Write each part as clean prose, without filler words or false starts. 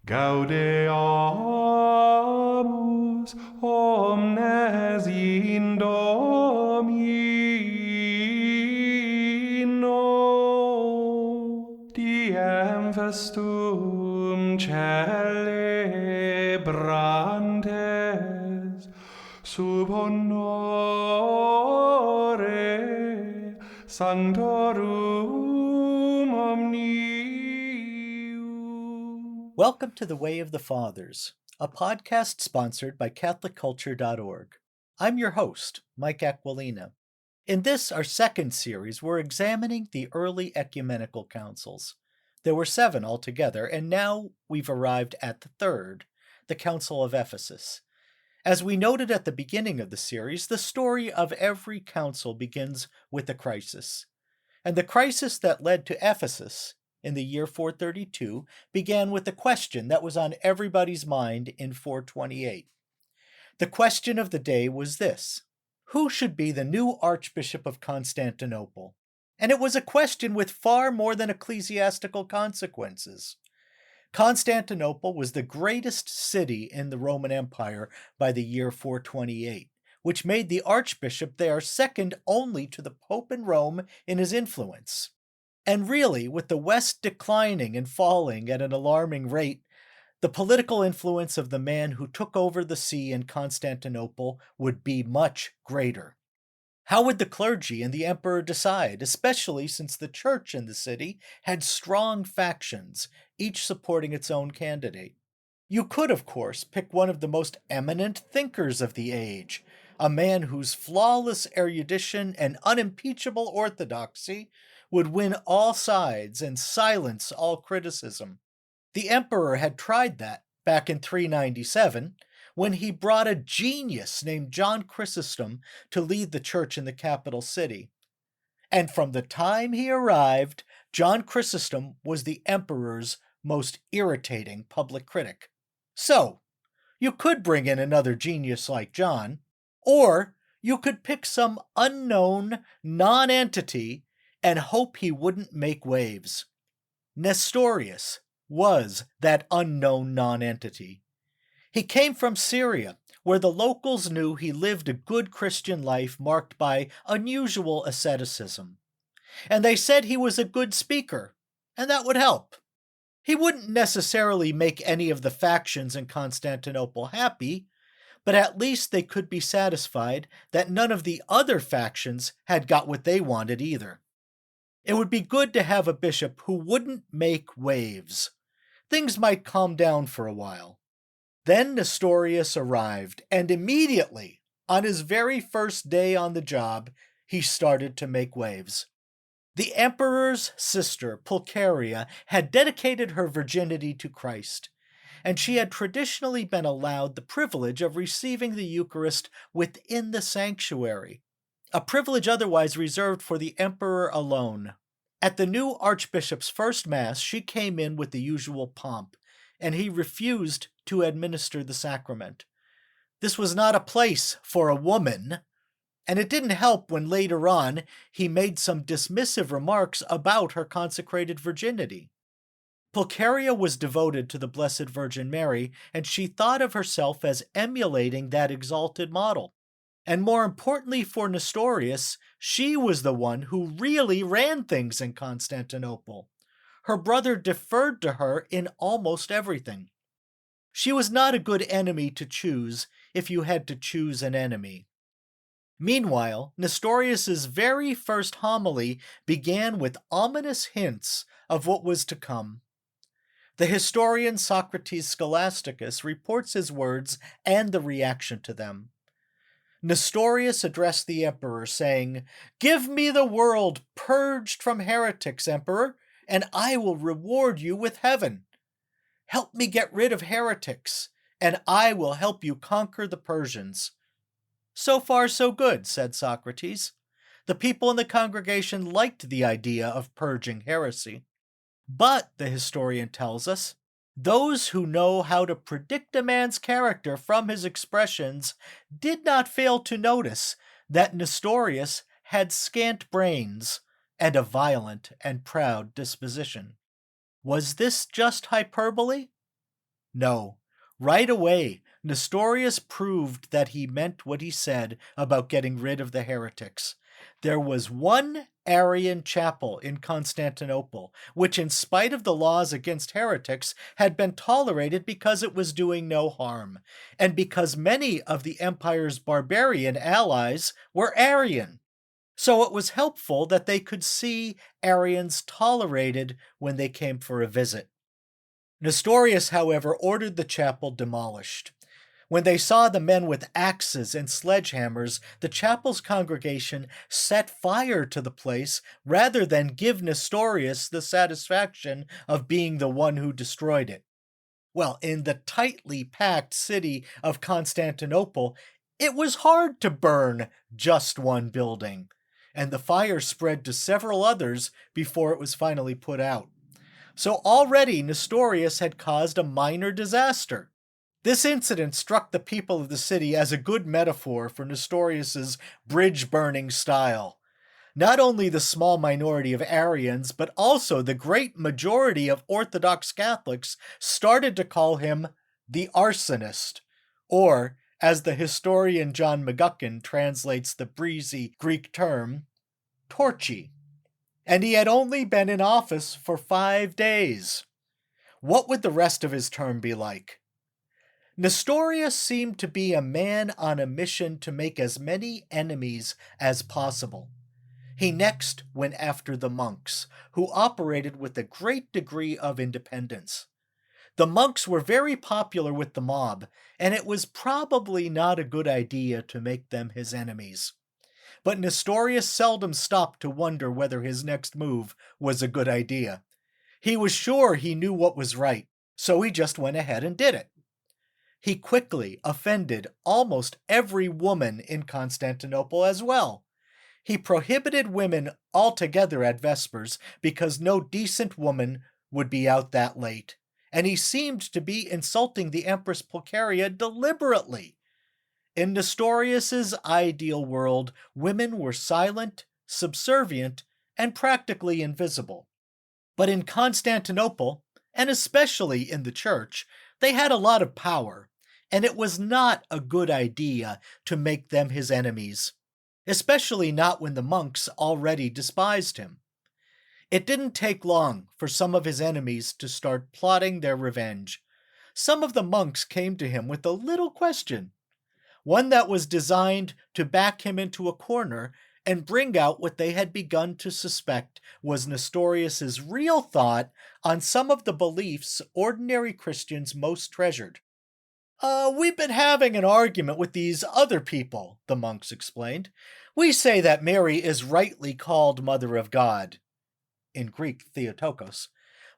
Gaudeamus omnes in Domino, diem festum celebrantes, sub honore sanctorum omnium. Welcome to The Way of the Fathers, a podcast sponsored by CatholicCulture.org. I'm your host, Mike Aquilina. In this, our second series, we're examining the early ecumenical councils. There were 7 altogether, and now we've arrived at the third, the Council of Ephesus. As we noted at the beginning of the series, the story of every council begins with a crisis. And the crisis that led to Ephesus in the year 432 began with a question that was on everybody's mind in 428. The question of the day was this: who should be the new Archbishop of Constantinople? And it was a question with far more than ecclesiastical consequences. Constantinople was the greatest city in the Roman Empire by the year 428, which made the archbishop there second only to the Pope in Rome in his influence. And really, with the West declining and falling at an alarming rate, the political influence of the man who took over the see in Constantinople would be much greater. How would the clergy and the emperor decide, especially since the church in the city had strong factions, each supporting its own candidate? You could, of course, pick one of the most eminent thinkers of the age, a man whose flawless erudition and unimpeachable orthodoxy would win all sides and silence all criticism. The emperor had tried that back in 397, when he brought a genius named John Chrysostom to lead the church in the capital city. And from the time he arrived, John Chrysostom was the emperor's most irritating public critic. So, you could bring in another genius like John, or you could pick some unknown non-entity and hope he wouldn't make waves. Nestorius was that unknown non-entity. He came from Syria, where the locals knew he lived a good Christian life marked by unusual asceticism. And they said he was a good speaker, and that would help. He wouldn't necessarily make any of the factions in Constantinople happy, but at least they could be satisfied that none of the other factions had got what they wanted either. It would be good to have a bishop who wouldn't make waves. Things might calm down for a while. Then Nestorius arrived, and immediately, on his very first day on the job, he started to make waves. The emperor's sister, Pulcheria, had dedicated her virginity to Christ, and she had traditionally been allowed the privilege of receiving the Eucharist within the sanctuary, a privilege otherwise reserved for the emperor alone. At the new archbishop's first mass, she came in with the usual pomp, and he refused to administer the sacrament. This was not a place for a woman, and it didn't help when later on he made some dismissive remarks about her consecrated virginity. Pulcheria was devoted to the Blessed Virgin Mary, and she thought of herself as emulating that exalted model. And more importantly for Nestorius, she was the one who really ran things in Constantinople. Her brother deferred to her in almost everything. She was not a good enemy to choose if you had to choose an enemy. Meanwhile, Nestorius's very first homily began with ominous hints of what was to come. The historian Socrates Scholasticus reports his words and the reaction to them. Nestorius addressed the emperor, saying, "Give me the world purged from heretics, emperor, and I will reward you with heaven. Help me get rid of heretics, and I will help you conquer the Persians." So far, so good, said Socrates. The people in the congregation liked the idea of purging heresy. But, the historian tells us, those who know how to predict a man's character from his expressions did not fail to notice that Nestorius had scant brains and a violent and proud disposition. Was this just hyperbole? No. Right away, Nestorius proved that he meant what he said about getting rid of the heretics. There was one Arian chapel in Constantinople, which, in spite of the laws against heretics, had been tolerated because it was doing no harm, and because many of the empire's barbarian allies were Arian. So it was helpful that they could see Arians tolerated when they came for a visit. Nestorius, however, ordered the chapel demolished. When they saw the men with axes and sledgehammers, the chapel's congregation set fire to the place rather than give Nestorius the satisfaction of being the one who destroyed it. Well, in the tightly packed city of Constantinople, it was hard to burn just one building, and the fire spread to several others before it was finally put out. So already Nestorius had caused a minor disaster. This incident struck the people of the city as a good metaphor for Nestorius's bridge-burning style. Not only the small minority of Arians, but also the great majority of Orthodox Catholics started to call him the arsonist, or, as the historian John McGuckin translates the breezy Greek term, torchy. And he had only been in office for 5 days. What would the rest of his term be like? Nestorius seemed to be a man on a mission to make as many enemies as possible. He next went after the monks, who operated with a great degree of independence. The monks were very popular with the mob, and it was probably not a good idea to make them his enemies. But Nestorius seldom stopped to wonder whether his next move was a good idea. He was sure he knew what was right, so he just went ahead and did it. He quickly offended almost every woman in Constantinople as well. He prohibited women altogether at Vespers because no decent woman would be out that late, and he seemed to be insulting the Empress Pulcheria deliberately. In Nestorius's ideal world, women were silent, subservient, and practically invisible. But in Constantinople, and especially in the church, they had a lot of power, and it was not a good idea to make them his enemies, especially not when the monks already despised him. It didn't take long for some of his enemies to start plotting their revenge. Some of the monks came to him with a little question, one that was designed to back him into a corner and bring out what they had begun to suspect was Nestorius's real thought on some of the beliefs ordinary Christians most treasured. We've been having an argument with these other people, the monks explained. We say that Mary is rightly called Mother of God, in Greek Theotokos,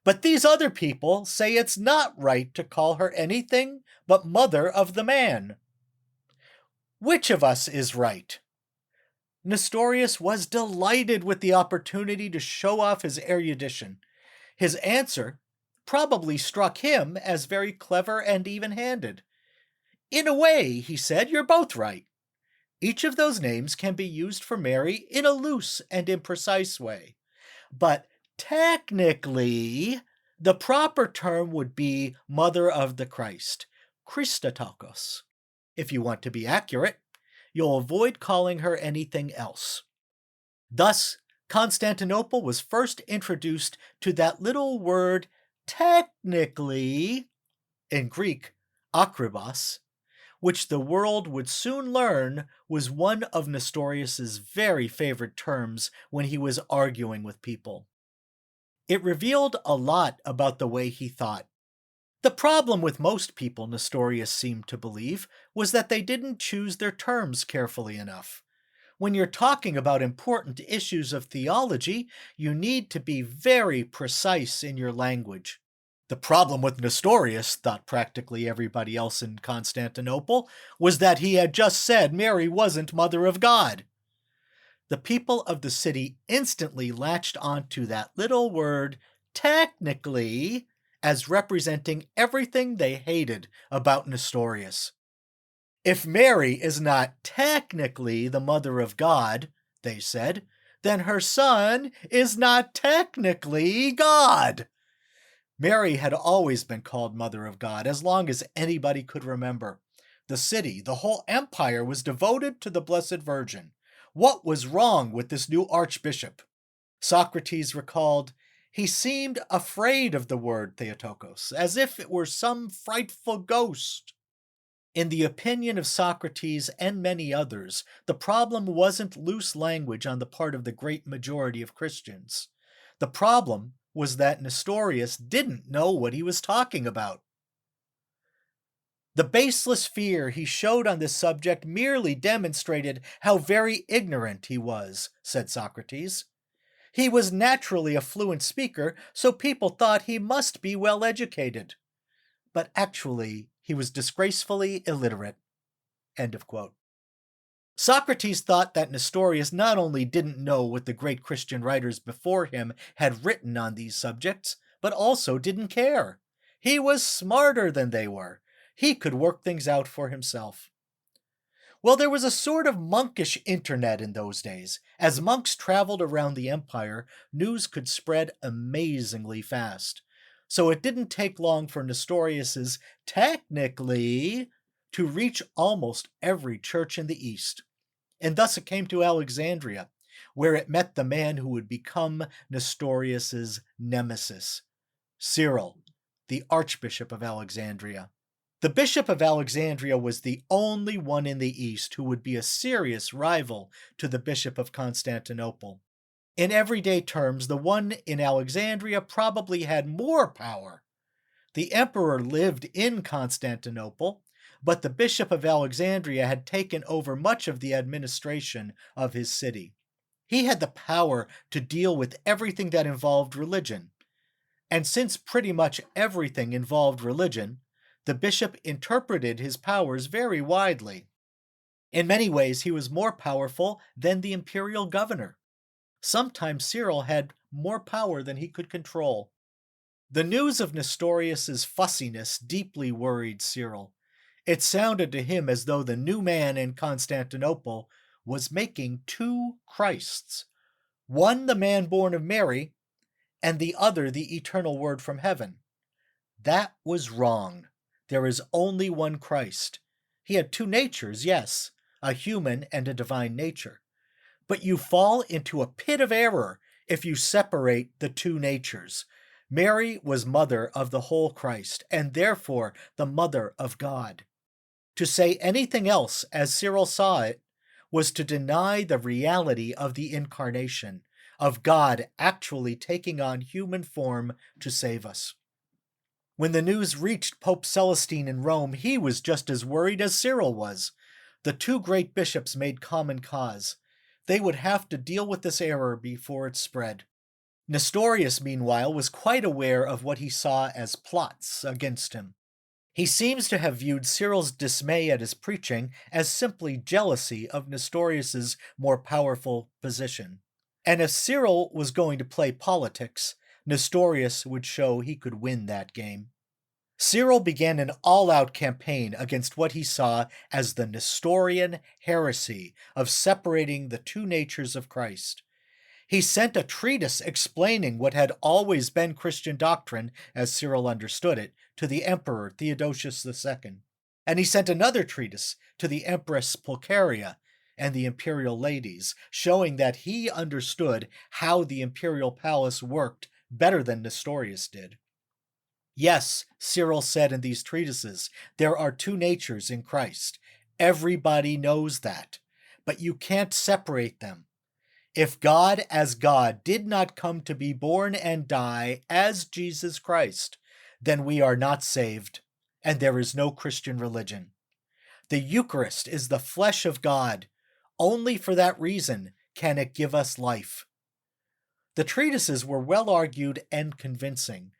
but these other people say it's not right to call her anything but Mother of the Man. Which of us is right? Nestorius was delighted with the opportunity to show off his erudition. His answer probably struck him as very clever and even-handed. In a way, he said, you're both right. Each of those names can be used for Mary in a loose and imprecise way. But technically, the proper term would be Mother of the Christ, Christotokos. If you want to be accurate, you'll avoid calling her anything else. Thus, Constantinople was first introduced to that little word technically, in Greek, akribos, which the world would soon learn was one of Nestorius's very favorite terms when he was arguing with people. It revealed a lot about the way he thought. The problem with most people, Nestorius seemed to believe, was that they didn't choose their terms carefully enough. When you're talking about important issues of theology, you need to be very precise in your language. The problem with Nestorius, thought practically everybody else in Constantinople, was that he had just said Mary wasn't Mother of God. The people of the city instantly latched onto that little word, technically, as representing everything they hated about Nestorius. If Mary is not technically the Mother of God, they said, then her son is not technically God. Mary had always been called Mother of God as long as anybody could remember. The city, the whole empire, was devoted to the Blessed Virgin. What was wrong with this new archbishop? Socrates recalled, he seemed afraid of the word Theotokos, as if it were some frightful ghost. In the opinion of Socrates and many others, the problem wasn't loose language on the part of the great majority of Christians. The problem was that Nestorius didn't know what he was talking about. The baseless fear he showed on this subject merely demonstrated how very ignorant he was, said Socrates. He was naturally a fluent speaker, so people thought he must be well educated. But actually, he was disgracefully illiterate. End of quote. Socrates thought that Nestorius not only didn't know what the great Christian writers before him had written on these subjects, but also didn't care. He was smarter than they were. He could work things out for himself. Well, there was a sort of monkish internet in those days. As monks traveled around the empire, news could spread amazingly fast. So it didn't take long for Nestorius's technically to reach almost every church in the East. And thus it came to Alexandria, where it met the man who would become Nestorius's nemesis, Cyril, the Archbishop of Alexandria. The Bishop of Alexandria was the only one in the East who would be a serious rival to the Bishop of Constantinople. In everyday terms, the one in Alexandria probably had more power. The emperor lived in Constantinople, but the Bishop of Alexandria had taken over much of the administration of his city. He had the power to deal with everything that involved religion. And since pretty much everything involved religion, the bishop interpreted his powers very widely. In many ways, he was more powerful than the imperial governor. Sometimes Cyril had more power than he could control. The news of Nestorius's fussiness deeply worried Cyril. It sounded to him as though the new man in Constantinople was making two Christs, one the man born of Mary, and the other the eternal word from heaven. That was wrong. There is only one Christ. He had two natures, yes, a human and a divine nature. But you fall into a pit of error if you separate the two natures. Mary was mother of the whole Christ, and therefore the mother of God. To say anything else, as Cyril saw it, was to deny the reality of the incarnation, of God actually taking on human form to save us. When the news reached Pope Celestine in Rome, he was just as worried as Cyril was. The two great bishops made common cause. They would have to deal with this error before it spread. Nestorius, meanwhile, was quite aware of what he saw as plots against him. He seems to have viewed Cyril's dismay at his preaching as simply jealousy of Nestorius's more powerful position. And if Cyril was going to play politics, Nestorius would show he could win that game. Cyril began an all-out campaign against what he saw as the Nestorian heresy of separating the two natures of Christ. He sent a treatise explaining what had always been Christian doctrine, as Cyril understood it, to the emperor Theodosius II. And he sent another treatise to the Empress Pulcheria and the imperial ladies, showing that he understood how the imperial palace worked better than Nestorius did. Yes, Cyril said in these treatises, there are two natures in Christ. Everybody knows that, but you can't separate them. If God as God did not come to be born and die as Jesus Christ, then we are not saved, and there is no Christian religion. The Eucharist is the flesh of God. Only for that reason can it give us life. The treatises were well argued and convincing,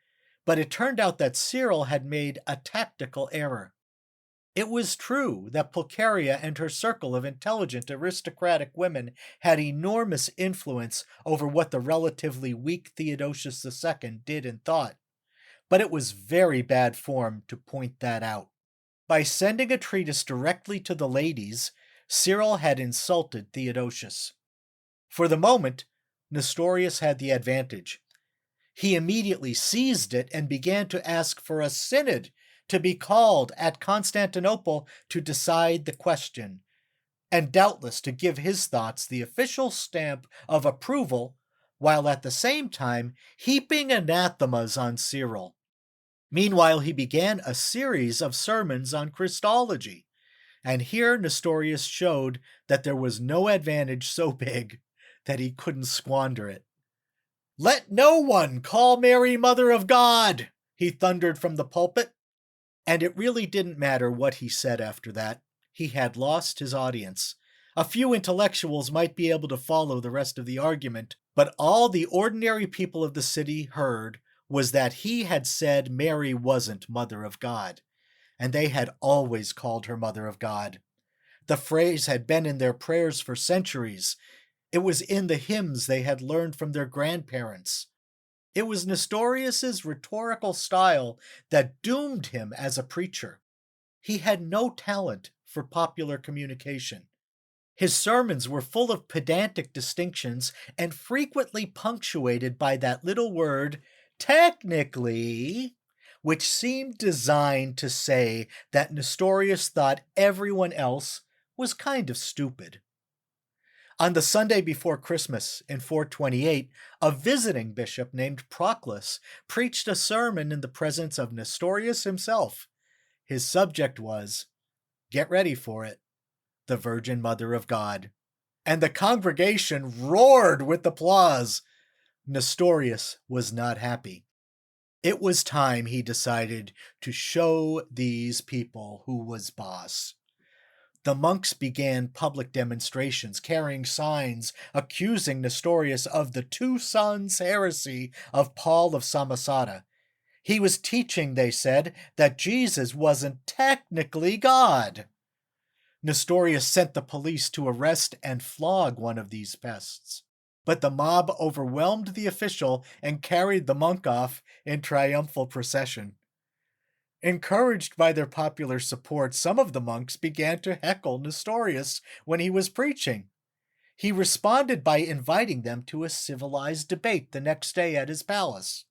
but it turned out that Cyril had made a tactical error. It was true that Pulcheria and her circle of intelligent aristocratic women had enormous influence over what the relatively weak Theodosius II did and thought, but it was very bad form to point that out. By sending a treatise directly to the ladies, Cyril had insulted Theodosius. For the moment, Nestorius had the advantage. He immediately seized it and began to ask for a synod to be called at Constantinople to decide the question, and doubtless to give his thoughts the official stamp of approval, while at the same time heaping anathemas on Cyril. Meanwhile, he began a series of sermons on Christology, and here Nestorius showed that there was no advantage so big that he couldn't squander it. "Let no one call Mary Mother of God," he thundered from the pulpit. And it really didn't matter what he said after that. He had lost his audience. A few intellectuals might be able to follow the rest of the argument, but all the ordinary people of the city heard was that he had said Mary wasn't Mother of God, and they had always called her Mother of God. The phrase had been in their prayers for centuries. It was in the hymns they had learned from their grandparents. It was Nestorius's rhetorical style that doomed him as a preacher. He had no talent for popular communication. His sermons were full of pedantic distinctions and frequently punctuated by that little word, technically, which seemed designed to say that Nestorius thought everyone else was kind of stupid. On the Sunday before Christmas in 428, a visiting bishop named Proclus preached a sermon in the presence of Nestorius himself. His subject was, get ready for it, the Virgin Mother of God. And the congregation roared with applause. Nestorius was not happy. It was time, he decided, to show these people who was boss. The monks began public demonstrations, carrying signs accusing Nestorius of the two sons heresy of Paul of Samosata. He was teaching, they said, that Jesus wasn't technically God. Nestorius sent the police to arrest and flog one of these pests, but the mob overwhelmed the official and carried the monk off in triumphal procession. Encouraged by their popular support, some of the monks began to heckle Nestorius when he was preaching. He responded by inviting them to a civilized debate the next day at his palace.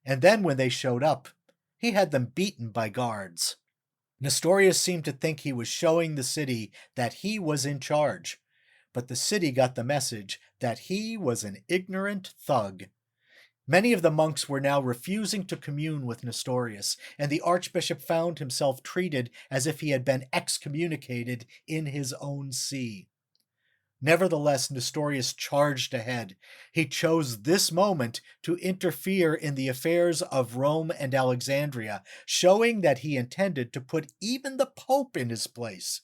And then when they showed up, he had them beaten by guards. Nestorius seemed to think he was showing the city that he was in charge, but the city got the message that he was an ignorant thug. Many of the monks were now refusing to commune with Nestorius, and the archbishop found himself treated as if he had been excommunicated in his own see. Nevertheless, Nestorius charged ahead. He chose this moment to interfere in the affairs of Rome and Alexandria, showing that he intended to put even the Pope in his place.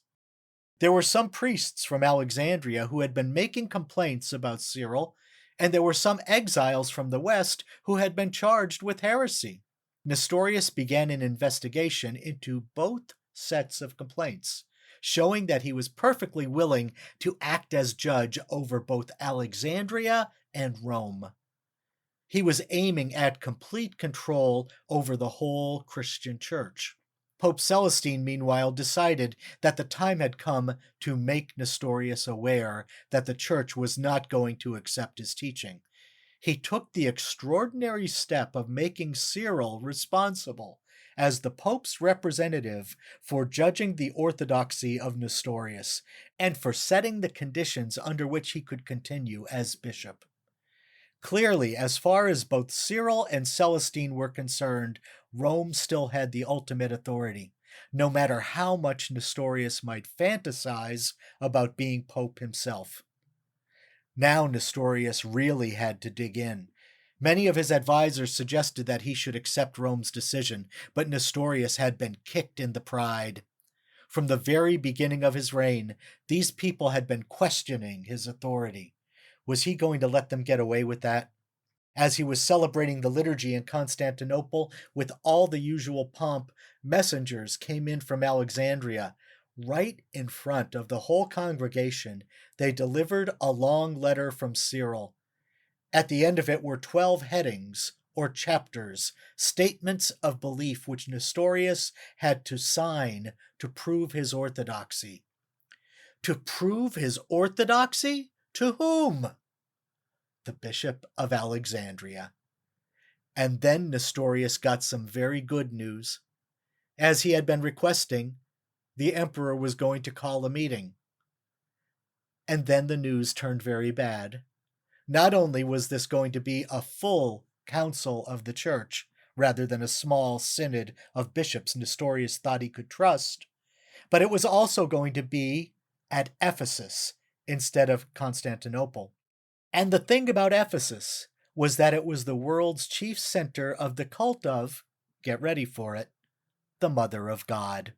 There were some priests from Alexandria who had been making complaints about Cyril, and there were some exiles from the West who had been charged with heresy. Nestorius began an investigation into both sets of complaints, showing that he was perfectly willing to act as judge over both Alexandria and Rome. He was aiming at complete control over the whole Christian church. Pope Celestine, meanwhile, decided that the time had come to make Nestorius aware that the church was not going to accept his teaching. He took the extraordinary step of making Cyril responsible as the Pope's representative for judging the orthodoxy of Nestorius and for setting the conditions under which he could continue as bishop. Clearly, as far as both Cyril and Celestine were concerned, Rome still had the ultimate authority, no matter how much Nestorius might fantasize about being Pope himself. Now Nestorius really had to dig in. Many of his advisors suggested that he should accept Rome's decision, but Nestorius had been kicked in the pride. From the very beginning of his reign, these people had been questioning his authority. Was he going to let them get away with that? As he was celebrating the liturgy in Constantinople with all the usual pomp, messengers came in from Alexandria. Right in front of the whole congregation, they delivered a long letter from Cyril. At the end of it were 12 headings, or chapters, statements of belief which Nestorius had to sign to prove his orthodoxy. To prove his orthodoxy? To whom? The Bishop of Alexandria. And then Nestorius got some very good news. As he had been requesting, the emperor was going to call a meeting. And then the news turned very bad. Not only was this going to be a full council of the church, rather than a small synod of bishops Nestorius thought he could trust, but it was also going to be at Ephesus instead of Constantinople. And the thing about Ephesus was that it was the world's chief center of the cult of, get ready for it, the Mother of God.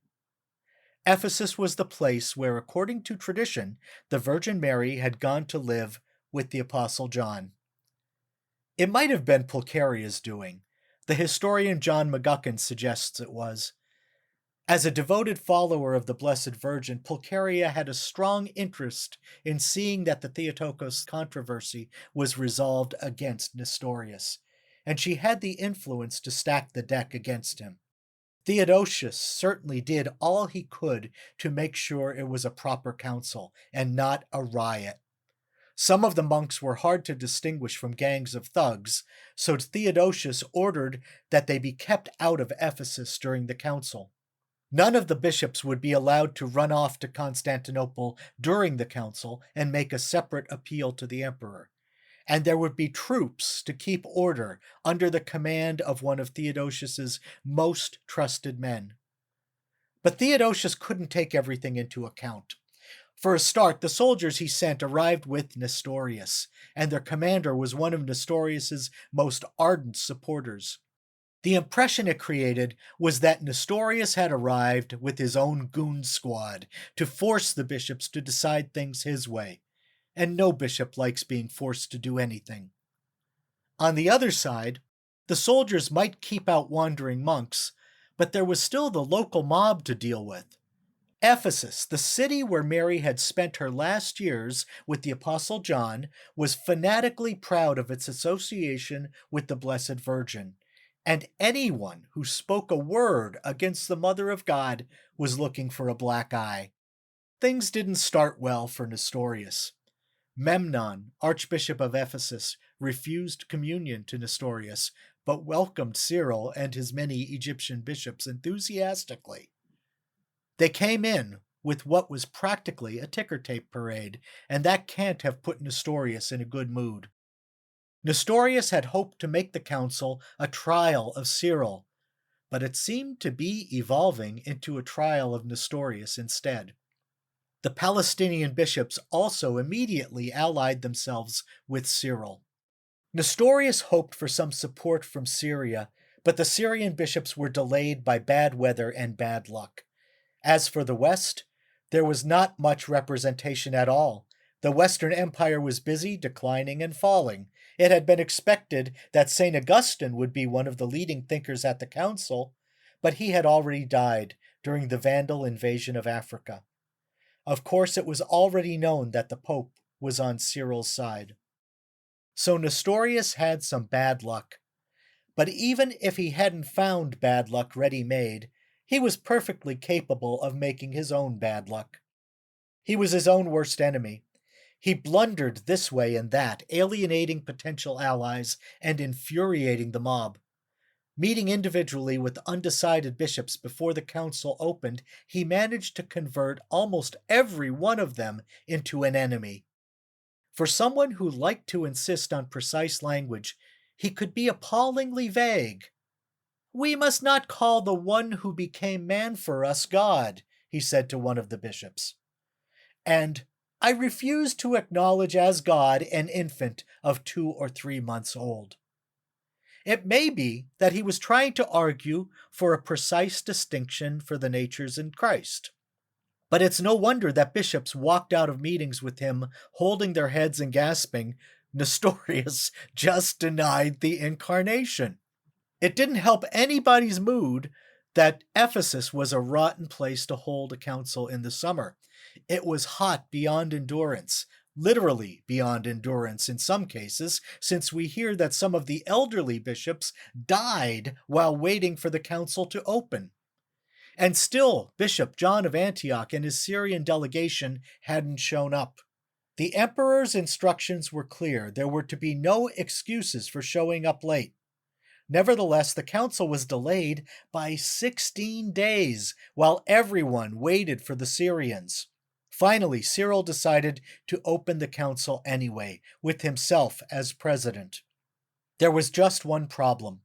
Ephesus was the place where, according to tradition, the Virgin Mary had gone to live with the Apostle John. It might have been Pulcheria's doing. The historian John McGuckin suggests it was. As a devoted follower of the Blessed Virgin, Pulcheria had a strong interest in seeing that the Theotokos controversy was resolved against Nestorius, and she had the influence to stack the deck against him. Theodosius certainly did all he could to make sure it was a proper council and not a riot. Some of the monks were hard to distinguish from gangs of thugs, so Theodosius ordered that they be kept out of Ephesus during the council. None of the bishops would be allowed to run off to Constantinople during the council and make a separate appeal to the emperor. And there would be troops to keep order under the command of one of Theodosius's most trusted men. But Theodosius couldn't take everything into account. For a start, the soldiers he sent arrived with Nestorius, and their commander was one of Nestorius's most ardent supporters. The impression it created was that Nestorius had arrived with his own goon squad to force the bishops to decide things his way, and no bishop likes being forced to do anything. On the other side, the soldiers might keep out wandering monks, but there was still the local mob to deal with. Ephesus, the city where Mary had spent her last years with the Apostle John, was fanatically proud of its association with the Blessed Virgin, and anyone who spoke a word against the Mother of God was looking for a black eye. Things didn't start well for Nestorius. Memnon, Archbishop of Ephesus, refused communion to Nestorius, but welcomed Cyril and his many Egyptian bishops enthusiastically. They came in with what was practically a ticker tape parade, and that can't have put Nestorius in a good mood. Nestorius had hoped to make the council a trial of Cyril, but it seemed to be evolving into a trial of Nestorius instead. The Palestinian bishops also immediately allied themselves with Cyril. Nestorius hoped for some support from Syria, but the Syrian bishops were delayed by bad weather and bad luck. As for the West, there was not much representation at all. The Western Empire was busy declining and falling. It had been expected that St. Augustine would be one of the leading thinkers at the council, but he had already died during the Vandal invasion of Africa. Of course, it was already known that the Pope was on Cyril's side. So Nestorius had some bad luck. But even if he hadn't found bad luck ready-made, he was perfectly capable of making his own bad luck. He was his own worst enemy. He blundered this way and that, alienating potential allies and infuriating the mob. Meeting individually with undecided bishops before the council opened, he managed to convert almost every one of them into an enemy. For someone who liked to insist on precise language, he could be appallingly vague. "We must not call the one who became man for us God," he said to one of the bishops. And "I refuse to acknowledge as God an infant of 2 or 3 months old." It may be that he was trying to argue for a precise distinction for the natures in Christ. But it's no wonder that bishops walked out of meetings with him holding their heads and gasping, "Nestorius just denied the incarnation." It didn't help anybody's mood that Ephesus was a rotten place to hold a council in the summer. It was hot beyond endurance, literally beyond endurance in some cases, since we hear that some of the elderly bishops died while waiting for the council to open. And still, Bishop John of Antioch and his Syrian delegation hadn't shown up. The emperor's instructions were clear. There were to be no excuses for showing up late. Nevertheless, the council was delayed by 16 days while everyone waited for the Syrians. Finally, Cyril decided to open the council anyway, with himself as president. There was just one problem.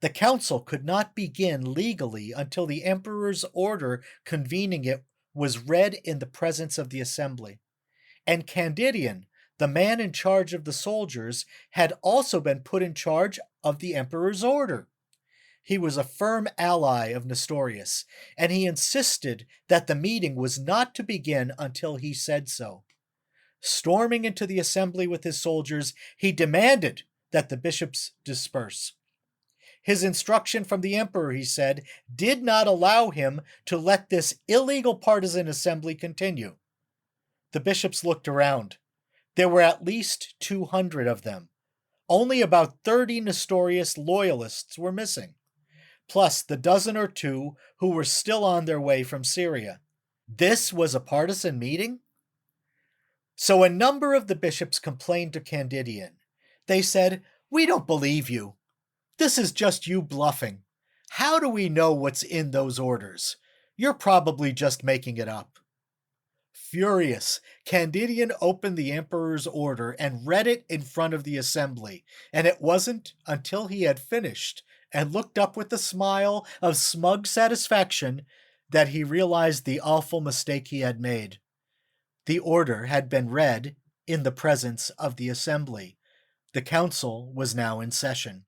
The council could not begin legally until the emperor's order convening it was read in the presence of the assembly. And Candidian, the man in charge of the soldiers, had also been put in charge of the emperor's order. He was a firm ally of Nestorius, and he insisted that the meeting was not to begin until he said so. Storming into the assembly with his soldiers, he demanded that the bishops disperse. His instruction from the emperor, he said, did not allow him to let this illegal partisan assembly continue. The bishops looked around. There were at least 200 of them. Only about 30 Nestorius loyalists were missing, plus the dozen or two who were still on their way from Syria. This was a partisan meeting? So a number of the bishops complained to Candidian. They said, "We don't believe you. This is just you bluffing. How do we know what's in those orders? You're probably just making it up." Furious, Candidian opened the emperor's order and read it in front of the assembly, and it wasn't until he had finished and looked up with a smile of smug satisfaction that he realized the awful mistake he had made. The order had been read in the presence of the assembly. The council was now in session.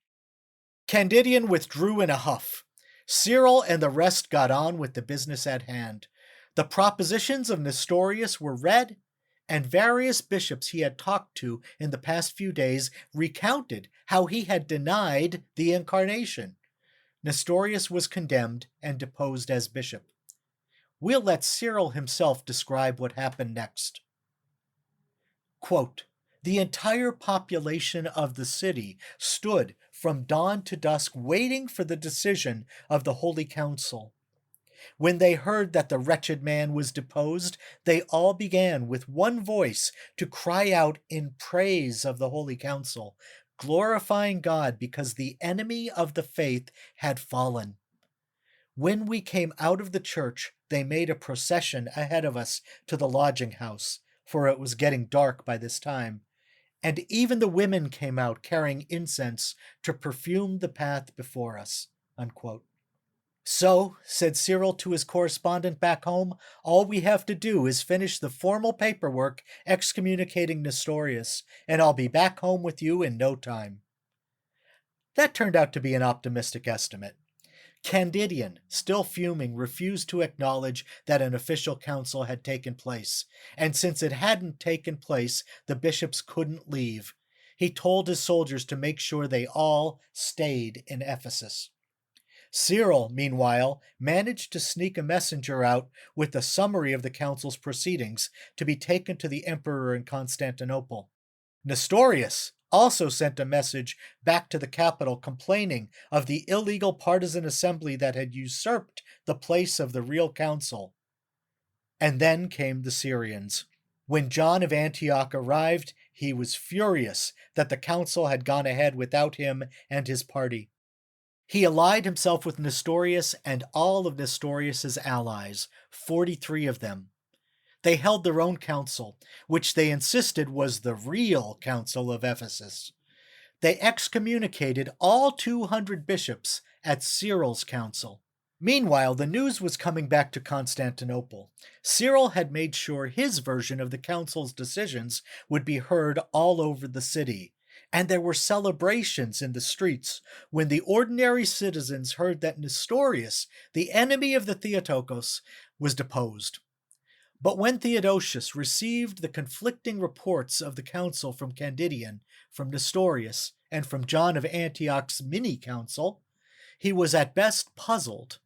Candidian withdrew in a huff. Cyril and the rest got on with the business at hand. The propositions of Nestorius were read, and various bishops he had talked to in the past few days recounted how he had denied the incarnation. Nestorius was condemned and deposed as bishop. We'll let Cyril himself describe what happened next. Quote, "The entire population of the city stood from dawn to dusk waiting for the decision of the Holy Council. When they heard that the wretched man was deposed, they all began with one voice to cry out in praise of the Holy Council, glorifying God because the enemy of the faith had fallen. When we came out of the church, they made a procession ahead of us to the lodging house, for it was getting dark by this time, and even the women came out carrying incense to perfume the path before us." Unquote. "So," said Cyril to his correspondent back home, "all we have to do is finish the formal paperwork excommunicating Nestorius, and I'll be back home with you in no time." That turned out to be an optimistic estimate. Candidian, still fuming, refused to acknowledge that an official council had taken place, and since it hadn't taken place, the bishops couldn't leave. He told his soldiers to make sure they all stayed in Ephesus. Cyril, meanwhile, managed to sneak a messenger out with a summary of the council's proceedings to be taken to the emperor in Constantinople. Nestorius also sent a message back to the capital complaining of the illegal partisan assembly that had usurped the place of the real council. And then came the Syrians. When John of Antioch arrived, he was furious that the council had gone ahead without him and his party. He allied himself with Nestorius and all of Nestorius's allies, 43 of them. They held their own council, which they insisted was the real Council of Ephesus. They excommunicated all 200 bishops at Cyril's council. Meanwhile, the news was coming back to Constantinople. Cyril had made sure his version of the council's decisions would be heard all over the city, and there were celebrations in the streets when the ordinary citizens heard that Nestorius, the enemy of the Theotokos, was deposed. But when Theodosius received the conflicting reports of the council from Candidian, from Nestorius, and from John of Antioch's mini-council, he was at best puzzled.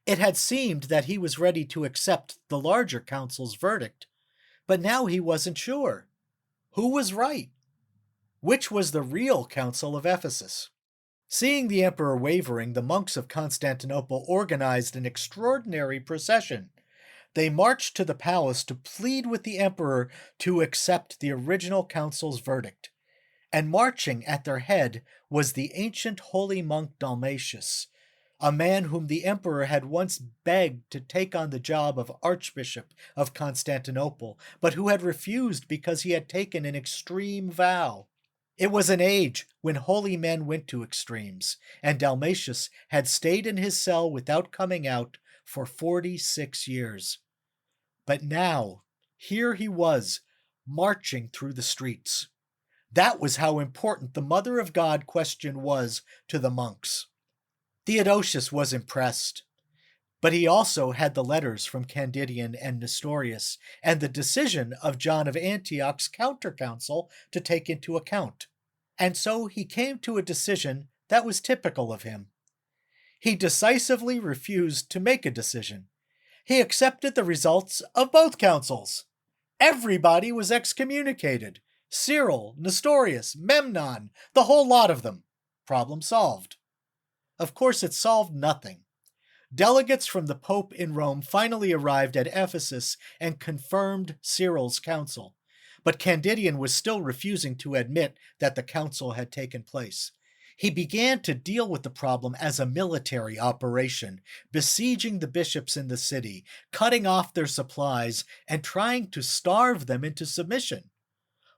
It had seemed that he was ready to accept the larger council's verdict, but now he wasn't sure. Who was right? Which was the real Council of Ephesus? Seeing the emperor wavering, the monks of Constantinople organized an extraordinary procession. They marched to the palace to plead with the emperor to accept the original council's verdict. and marching at their head was the ancient holy monk Dalmatius, a man whom the emperor had once begged to take on the job of Archbishop of Constantinople, but who had refused because he had taken an extreme vow. It was an age when holy men went to extremes, and Dalmatius had stayed in his cell without coming out for 46 years. But now, here he was, marching through the streets. That was how important the Mother of God question was to the monks. Theodosius was impressed, but he also had the letters from Candidian and Nestorius and the decision of John of Antioch's counter-council to take into account. And so he came to a decision that was typical of him. He decisively refused to make a decision. He accepted the results of both councils. Everybody was excommunicated. Cyril, Nestorius, Memnon, the whole lot of them. Problem solved. Of course, it solved nothing. Delegates from the Pope in Rome finally arrived at Ephesus and confirmed Cyril's council. But Candidian was still refusing to admit that the council had taken place. He began to deal with the problem as a military operation, besieging the bishops in the city, cutting off their supplies, and trying to starve them into submission.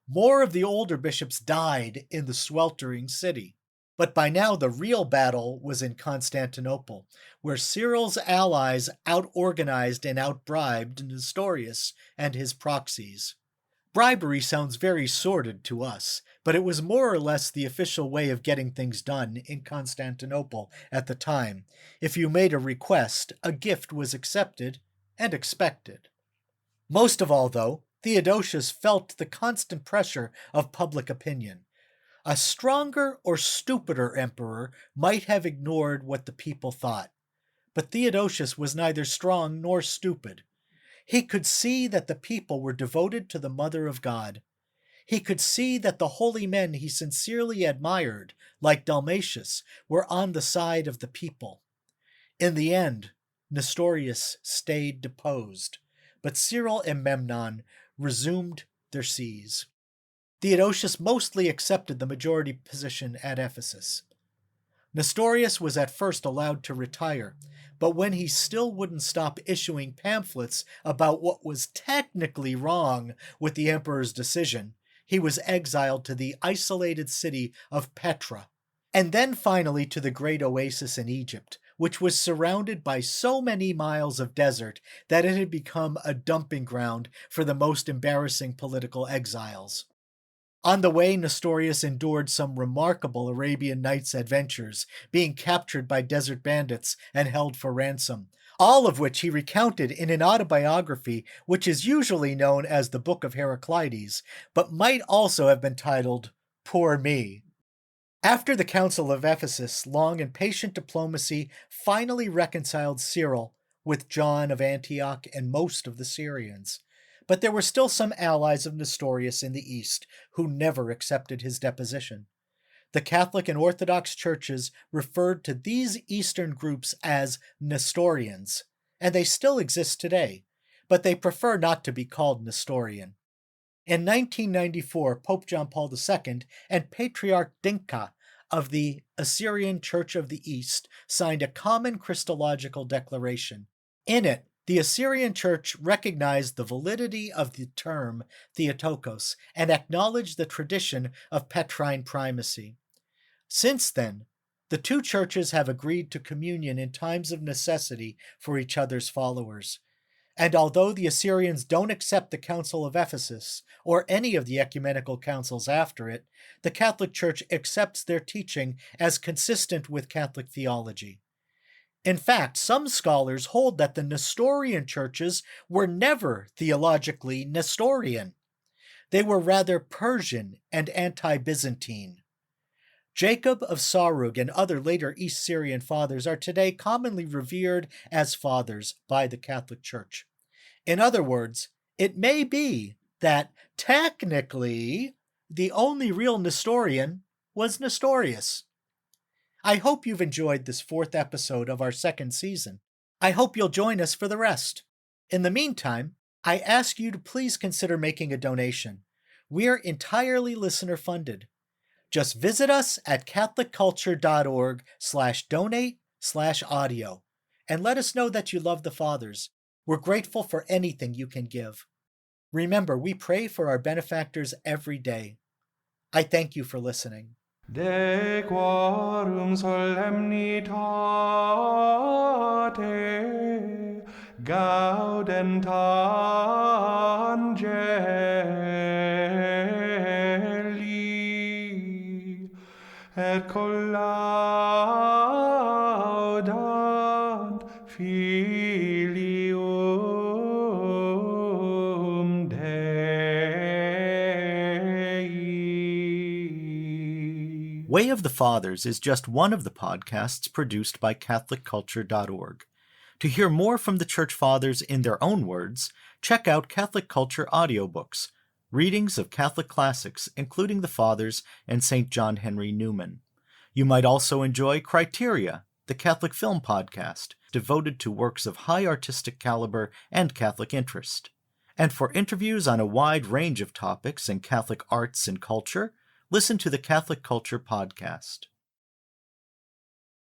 More of the older bishops died in the sweltering city. But by now the real battle was in Constantinople, where Cyril's allies out-organized and out-bribed Nestorius and his proxies. Bribery sounds very sordid to us, but it was more or less the official way of getting things done in Constantinople at the time. If you made a request, a gift was accepted and expected. Most of all, though, Theodosius felt the constant pressure of public opinion. A stronger or stupider emperor might have ignored what the people thought, but Theodosius was neither strong nor stupid. He could see that the people were devoted to the Mother of God. He could see that the holy men he sincerely admired, like Dalmatius, were on the side of the people. In the end, Nestorius stayed deposed, but Cyril and Memnon resumed their sees. Theodosius mostly accepted the majority position at Ephesus. Nestorius was at first allowed to retire, but when he still wouldn't stop issuing pamphlets about what was technically wrong with the emperor's decision, he was exiled to the isolated city of Petra, and then finally to the great oasis in Egypt, which was surrounded by so many miles of desert that it had become a dumping ground for the most embarrassing political exiles. On the way, Nestorius endured some remarkable Arabian Nights adventures, being captured by desert bandits and held for ransom, all of which he recounted in an autobiography which is usually known as the Book of Heraclides, but might also have been titled Poor Me. After the Council of Ephesus, long and patient diplomacy finally reconciled Cyril with John of Antioch and most of the Syrians. But there were still some allies of Nestorius in the East who never accepted his deposition. The Catholic and Orthodox churches referred to these Eastern groups as Nestorians, and they still exist today, but they prefer not to be called Nestorian. In 1994, Pope John Paul II and Patriarch Dinka of the Assyrian Church of the East signed a common Christological declaration. In it, the Assyrian Church recognized the validity of the term Theotokos and acknowledged the tradition of Petrine primacy. Since then, the two churches have agreed to communion in times of necessity for each other's followers. And although the Assyrians don't accept the Council of Ephesus or any of the ecumenical councils after it, the Catholic Church accepts their teaching as consistent with Catholic theology. In fact, some scholars hold that the Nestorian churches were never theologically Nestorian. They were rather Persian and anti-Byzantine. Jacob of Sarug and other later East Syrian fathers are today commonly revered as fathers by the Catholic Church. In other words, it may be that technically the only real Nestorian was Nestorius. I hope you've enjoyed this 4th episode of our 2nd season. I hope you'll join us for the rest. In the meantime, I ask you to please consider making a donation. We're entirely listener-funded. Just visit us at catholicculture.org/donate/audio and let us know that you love the Fathers. We're grateful for anything you can give. Remember, we pray for our benefactors every day. I thank you for listening. De quorum solemnitate gaudent angeli et collaudant filium Dei. Way of the Fathers is just one of the podcasts produced by CatholicCulture.org. To hear more from the Church Fathers in their own words, check out Catholic Culture audiobooks, readings of Catholic classics, including the Fathers and St. John Henry Newman. You might also enjoy Criteria, the Catholic film podcast, devoted to works of high artistic caliber and Catholic interest. And for interviews on a wide range of topics in Catholic arts and culture, listen to the Catholic Culture podcast.